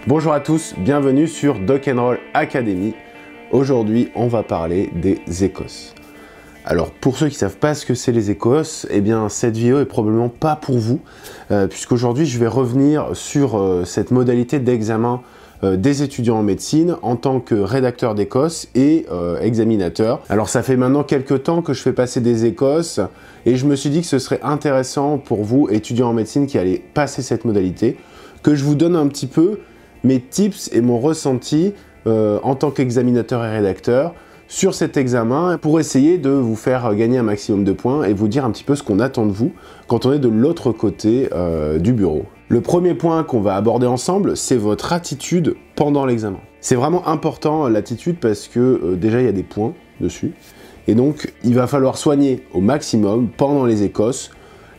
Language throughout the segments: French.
Bonjour à tous, bienvenue sur Doc & Roll Academy. Aujourd'hui, on va parler des Écosses. Alors, pour ceux qui ne savent pas ce que c'est les Écosses, eh bien, cette vidéo est probablement pas pour vous, puisqu'aujourd'hui, je vais revenir sur cette modalité d'examen des étudiants en médecine en tant que rédacteur d'Écosse et examinateur. Alors, ça fait maintenant quelques temps que je fais passer des Écosses, et je me suis dit que ce serait intéressant pour vous, étudiants en médecine, qui allez passer cette modalité, que je vous donne un petit peu mes tips et mon ressenti en tant qu'examinateur et rédacteur sur cet examen pour essayer de vous faire gagner un maximum de points et vous dire un petit peu ce qu'on attend de vous quand on est de l'autre côté du bureau. Le premier point qu'on va aborder ensemble, c'est votre attitude pendant l'examen. C'est vraiment important l'attitude parce que déjà il y a des points dessus et donc il va falloir soigner au maximum pendant les Écosses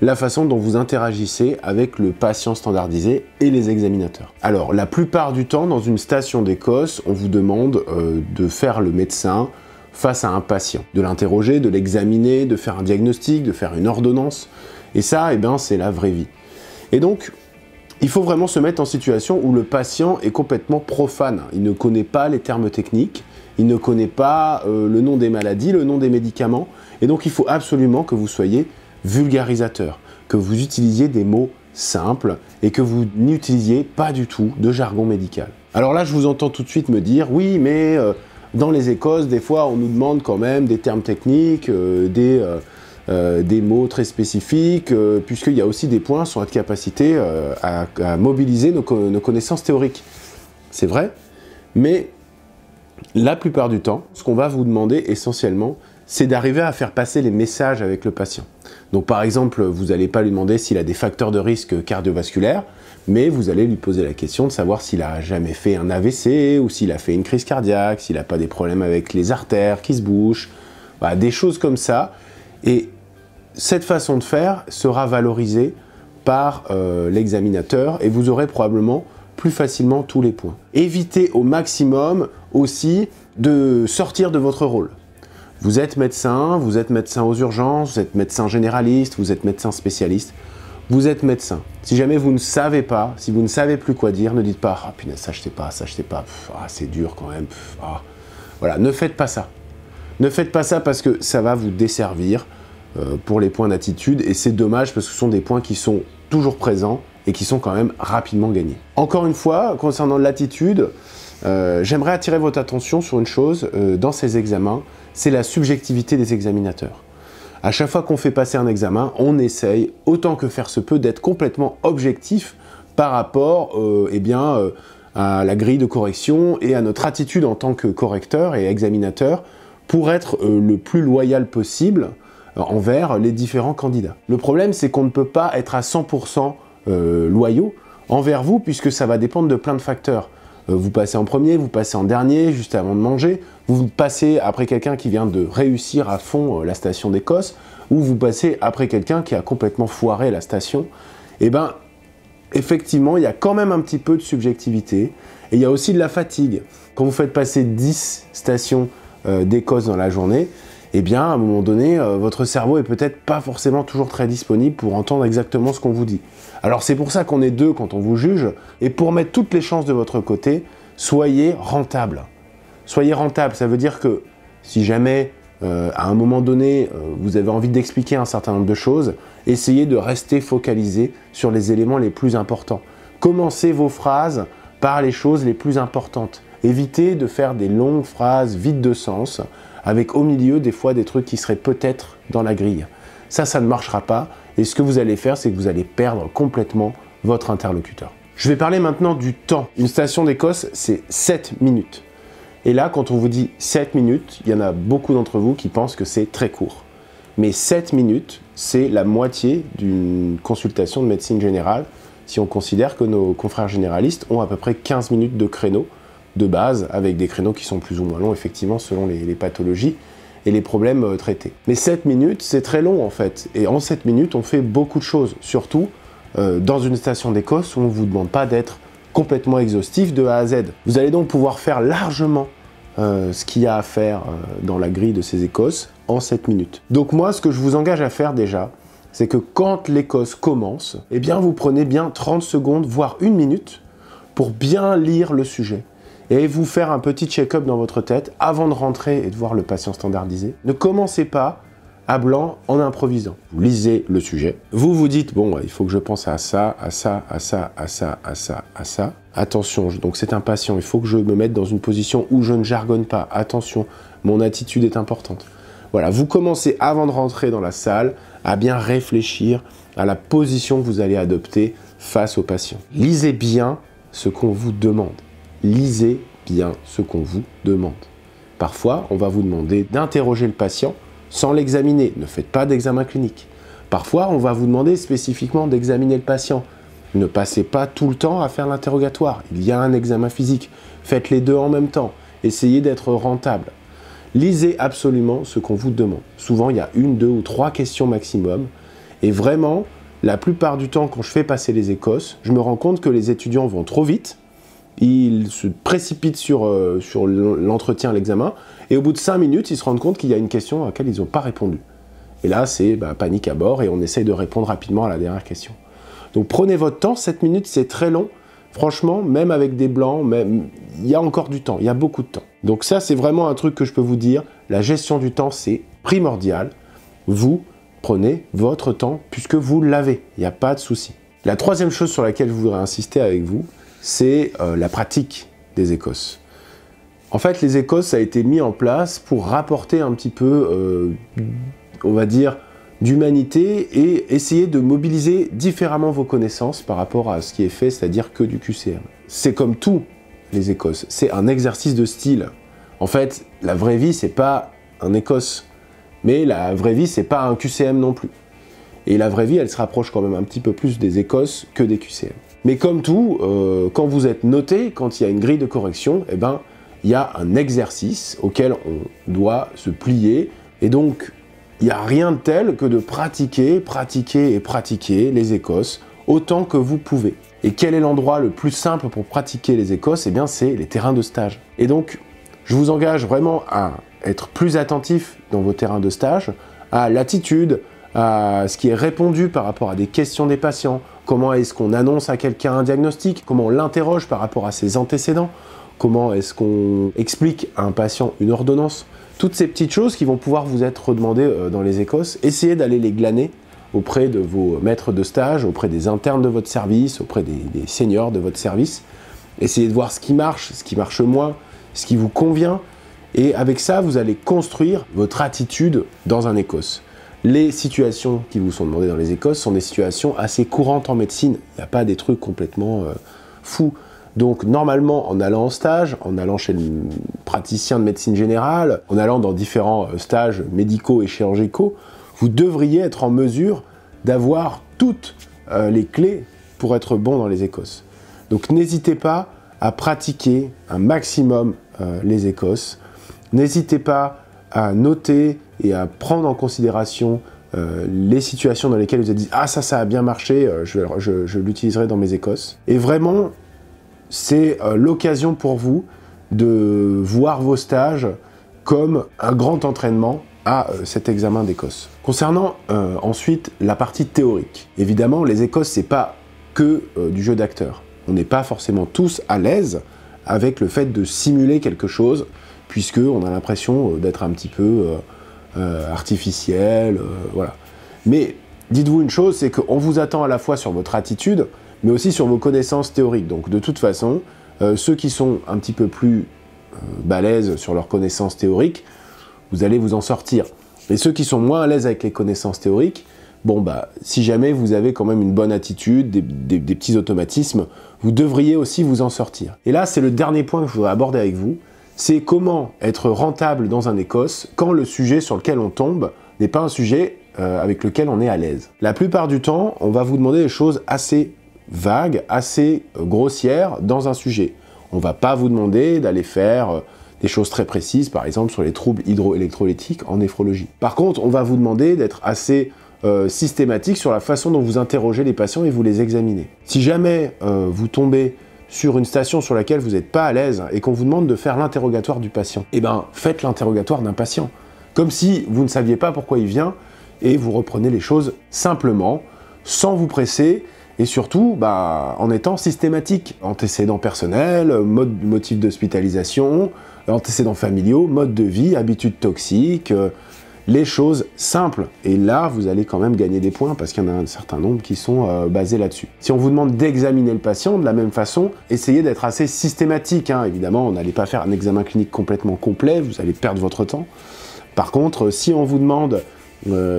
la façon dont vous interagissez avec le patient standardisé et les examinateurs. Alors, la plupart du temps, dans une station d'Écosse, on vous demande de faire le médecin face à un patient, de l'interroger, de l'examiner, de faire un diagnostic, de faire une ordonnance. Et ça, eh ben, c'est la vraie vie. Et donc, il faut vraiment se mettre en situation où le patient est complètement profane. Il ne connaît pas les termes techniques, il ne connaît pas le nom des maladies, le nom des médicaments. Et donc, il faut absolument que vous soyez vulgarisateur, que vous utilisiez des mots simples et que vous n'utilisiez pas du tout de jargon médical. Alors là, je vous entends tout de suite me dire, oui, mais dans les Écosses, des fois, on nous demande quand même des termes techniques, des mots très spécifiques, puisqu'il y a aussi des points sur notre capacité à mobiliser nos connaissances théoriques. C'est vrai, mais la plupart du temps, ce qu'on va vous demander essentiellement, c'est d'arriver à faire passer les messages avec le patient. Donc par exemple, vous n'allez pas lui demander s'il a des facteurs de risque cardiovasculaires, mais vous allez lui poser la question de savoir s'il a jamais fait un AVC, ou s'il a fait une crise cardiaque, s'il n'a pas des problèmes avec les artères qui se bouchent, voilà, des choses comme ça. Et cette façon de faire sera valorisée par l'examinateur, et vous aurez probablement plus facilement tous les points. Évitez au maximum aussi de sortir de votre rôle. Vous êtes médecin aux urgences, vous êtes médecin généraliste, vous êtes médecin spécialiste, vous êtes médecin. Si jamais vous ne savez pas, si vous ne savez plus quoi dire, ne dites pas « Ah punaise, ça je sais pas, c'est dur quand même, Voilà, ne faites pas ça. Ne faites pas ça parce que ça va vous desservir pour les points d'attitude et c'est dommage parce que ce sont des points qui sont toujours présents et qui sont quand même rapidement gagnés. Encore une fois, concernant l'attitude, j'aimerais attirer votre attention sur une chose dans ces examens, c'est la subjectivité des examinateurs. À chaque fois qu'on fait passer un examen, on essaye, autant que faire se peut, d'être complètement objectif par rapport à la grille de correction et à notre attitude en tant que correcteur et examinateur pour être le plus loyal possible envers les différents candidats. Le problème, c'est qu'on ne peut pas être à 100% loyaux envers vous puisque ça va dépendre de plein de facteurs. Vous passez en premier, vous passez en dernier, juste avant de manger, vous passez après quelqu'un qui vient de réussir à fond la station d'Écosse, ou vous passez après quelqu'un qui a complètement foiré la station. Et ben, effectivement, il y a quand même un petit peu de subjectivité, et il y a aussi de la fatigue. Quand vous faites passer 10 stations d'Écosse dans la journée, eh bien, à un moment donné, votre cerveau est peut-être pas forcément toujours très disponible pour entendre exactement ce qu'on vous dit. Alors c'est pour ça qu'on est deux quand on vous juge, et pour mettre toutes les chances de votre côté, soyez rentable. Soyez rentable, ça veut dire que si jamais, à un moment donné, vous avez envie d'expliquer un certain nombre de choses, essayez de rester focalisé sur les éléments les plus importants. Commencez vos phrases par les choses les plus importantes. Évitez de faire des longues phrases vides de sens, avec au milieu des fois des trucs qui seraient peut-être dans la grille. Ça ne marchera pas, et ce que vous allez faire, c'est que vous allez perdre complètement votre interlocuteur. Je vais parler maintenant du temps. Une station d'Écosse, c'est 7 minutes. Et là, quand on vous dit 7 minutes, il y en a beaucoup d'entre vous qui pensent que c'est très court. Mais 7 minutes, c'est la moitié d'une consultation de médecine générale, si on considère que nos confrères généralistes ont à peu près 15 minutes de créneau de base, avec des créneaux qui sont plus ou moins longs, effectivement, selon les pathologies et les problèmes traités. Mais 7 minutes, c'est très long, en fait. Et en 7 minutes, on fait beaucoup de choses, surtout dans une station d'Écosse où on ne vous demande pas d'être complètement exhaustif de A à Z. Vous allez donc pouvoir faire largement ce qu'il y a à faire dans la grille de ces Écosses en 7 minutes. Donc moi, ce que je vous engage à faire déjà, c'est que quand l'Écosse commence, eh bien vous prenez bien 30 secondes, voire 1 minute, pour bien lire le sujet et vous faire un petit check-up dans votre tête avant de rentrer et de voir le patient standardisé. Ne commencez pas à blanc en improvisant. Vous lisez le sujet, vous vous dites, bon, il faut que je pense à ça, à ça, à ça, à ça, à ça, à ça. Attention, donc c'est un patient, il faut que je me mette dans une position où je ne jargonne pas. Attention, mon attitude est importante. Voilà, vous commencez avant de rentrer dans la salle à bien réfléchir à la position que vous allez adopter face au patient. Lisez bien ce qu'on vous demande. Lisez bien ce qu'on vous demande. Parfois, on va vous demander d'interroger le patient sans l'examiner. Ne faites pas d'examen clinique. Parfois, on va vous demander spécifiquement d'examiner le patient. Ne passez pas tout le temps à faire l'interrogatoire. Il y a un examen physique. Faites les deux en même temps. Essayez d'être rentable. Lisez absolument ce qu'on vous demande. Souvent, il y a 1, 2 ou 3 questions maximum. Et vraiment, la plupart du temps, quand je fais passer les écosses, je me rends compte que les étudiants vont trop vite. Ils se précipitent sur l'entretien, l'examen, et au bout de 5 minutes, ils se rendent compte qu'il y a une question à laquelle ils n'ont pas répondu. Et là, c'est panique à bord, et on essaye de répondre rapidement à la dernière question. Donc prenez votre temps, 7 minutes, c'est très long. Franchement, même avec des blancs, il y a encore du temps, il y a beaucoup de temps. Donc ça, c'est vraiment un truc que je peux vous dire. La gestion du temps, c'est primordial. Vous prenez votre temps, puisque vous l'avez, il n'y a pas de souci. La troisième chose sur laquelle je voudrais insister avec vous, c'est la pratique des écosses. En fait, les écosses, ça a été mis en place pour rapporter un petit peu, on va dire, d'humanité et essayer de mobiliser différemment vos connaissances par rapport à ce qui est fait, c'est-à-dire que du QCM. C'est comme tout, les écosses, c'est un exercice de style. En fait, la vraie vie, c'est pas un écosse, mais la vraie vie, c'est pas un QCM non plus. Et la vraie vie, elle se rapproche quand même un petit peu plus des écosses que des QCM. Mais comme tout, quand vous êtes noté, quand il y a une grille de correction, eh ben, il y a un exercice auquel on doit se plier. Et donc, il n'y a rien de tel que de pratiquer, pratiquer et pratiquer les écosses autant que vous pouvez. Et quel est l'endroit le plus simple pour pratiquer les écosses? Eh bien, c'est les terrains de stage. Et donc, je vous engage vraiment à être plus attentif dans vos terrains de stage, à l'attitude, à ce qui est répondu par rapport à des questions des patients, comment est-ce qu'on annonce à quelqu'un un diagnostic, comment on l'interroge par rapport à ses antécédents, comment est-ce qu'on explique à un patient une ordonnance. Toutes ces petites choses qui vont pouvoir vous être demandées dans les écosses, essayez d'aller les glaner auprès de vos maîtres de stage, auprès des internes de votre service, auprès des seniors de votre service. Essayez de voir ce qui marche moins, ce qui vous convient, et avec ça, vous allez construire votre attitude dans un écosse. Les situations qui vous sont demandées dans les écosses sont des situations assez courantes en médecine. Il n'y a pas des trucs complètement fous. Donc normalement, en allant en stage, en allant chez le praticien de médecine générale, en allant dans différents stages médicaux et chirurgicaux, vous devriez être en mesure d'avoir toutes les clés pour être bon dans les écosses. Donc n'hésitez pas à pratiquer un maximum les écosses. N'hésitez pas à noter et à prendre en considération les situations dans lesquelles vous avez dit « Ah, ça a bien marché, je l'utiliserai dans mes écosses ». Et vraiment, c'est l'occasion pour vous de voir vos stages comme un grand entraînement à cet examen d'Écosse. Concernant ensuite la partie théorique, évidemment, les Écosses, c'est pas que du jeu d'acteur. On n'est pas forcément tous à l'aise avec le fait de simuler quelque chose, puisqu'on a l'impression d'être un petit peu artificiel, voilà. Mais dites-vous une chose, c'est qu'on vous attend à la fois sur votre attitude, mais aussi sur vos connaissances théoriques. Donc de toute façon, ceux qui sont un petit peu plus balèzes sur leurs connaissances théoriques, vous allez vous en sortir. Mais ceux qui sont moins à l'aise avec les connaissances théoriques, bon bah, si jamais vous avez quand même une bonne attitude, des petits automatismes, vous devriez aussi vous en sortir. Et là, c'est le dernier point que je voudrais aborder avec vous, c'est comment être rentable dans un Écosse quand le sujet sur lequel on tombe n'est pas un sujet avec lequel on est à l'aise. La plupart du temps, on va vous demander des choses assez vagues, assez grossières dans un sujet. On ne va pas vous demander d'aller faire des choses très précises, par exemple sur les troubles hydroélectrolytiques en néphrologie. Par contre, on va vous demander d'être assez systématique sur la façon dont vous interrogez les patients et vous les examinez. Si jamais vous tombez sur une station sur laquelle vous n'êtes pas à l'aise et qu'on vous demande de faire l'interrogatoire du patient, eh ben faites l'interrogatoire d'un patient. Comme si vous ne saviez pas pourquoi il vient et vous reprenez les choses simplement, sans vous presser et surtout en étant systématique. Antécédents personnels, motifs d'hospitalisation, antécédents familiaux, mode de vie, habitudes toxiques, les choses simples. Et là, vous allez quand même gagner des points parce qu'il y en a un certain nombre qui sont basés là-dessus. Si on vous demande d'examiner le patient, de la même façon, essayez d'être assez systématique. Évidemment, on n'allez pas faire un examen clinique complètement complet, vous allez perdre votre temps. Par contre, si on vous demande,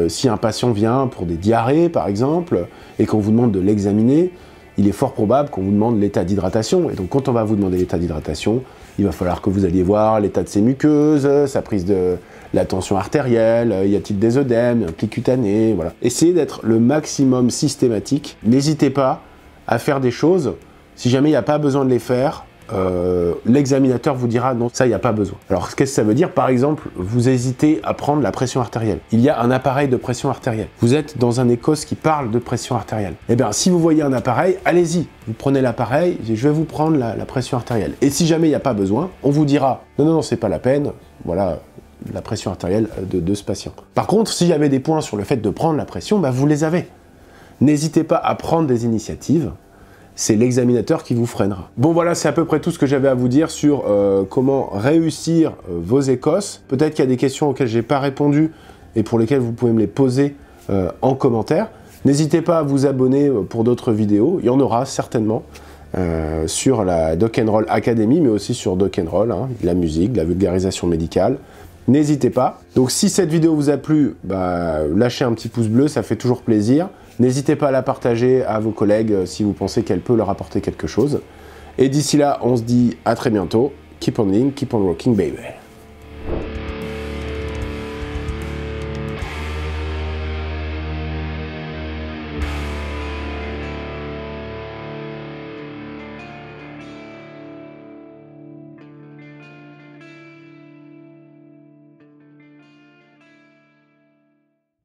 si un patient vient pour des diarrhées, par exemple, et qu'on vous demande de l'examiner, il est fort probable qu'on vous demande l'état d'hydratation. Et donc, quand on va vous demander l'état d'hydratation, il va falloir que vous alliez voir l'état de ses muqueuses, sa prise de la tension artérielle, y a-t-il des œdèmes, un pli cutané, voilà. Essayez d'être le maximum systématique. N'hésitez pas à faire des choses, si jamais il n'y a pas besoin de les faire, l'examinateur vous dira non, ça il n'y a pas besoin. Alors qu'est-ce que ça veut dire? Par exemple, vous hésitez à prendre la pression artérielle. Il y a un appareil de pression artérielle. Vous êtes dans un écos qui parle de pression artérielle. Eh bien, si vous voyez un appareil, allez-y. Vous prenez l'appareil, je vais vous prendre la pression artérielle. Et si jamais il n'y a pas besoin, on vous dira non, non, non, c'est pas la peine, voilà la pression artérielle de ce patient. Par contre, s'il y avait des points sur le fait de prendre la pression, vous les avez. N'hésitez pas à prendre des initiatives. C'est l'examinateur qui vous freinera. Bon voilà, c'est à peu près tout ce que j'avais à vous dire sur comment réussir vos écos. Peut-être qu'il y a des questions auxquelles j'ai pas répondu et pour lesquelles vous pouvez me les poser en commentaire. N'hésitez pas à vous abonner pour d'autres vidéos, il y en aura certainement sur la Doc & Roll Academy, mais aussi sur Doc & Roll, la musique, la vulgarisation médicale. N'hésitez pas. Donc si cette vidéo vous a plu, lâchez un petit pouce bleu, ça fait toujours plaisir. N'hésitez pas à la partager à vos collègues si vous pensez qu'elle peut leur apporter quelque chose. Et d'ici là, on se dit à très bientôt. Keep on living, keep on rocking, baby.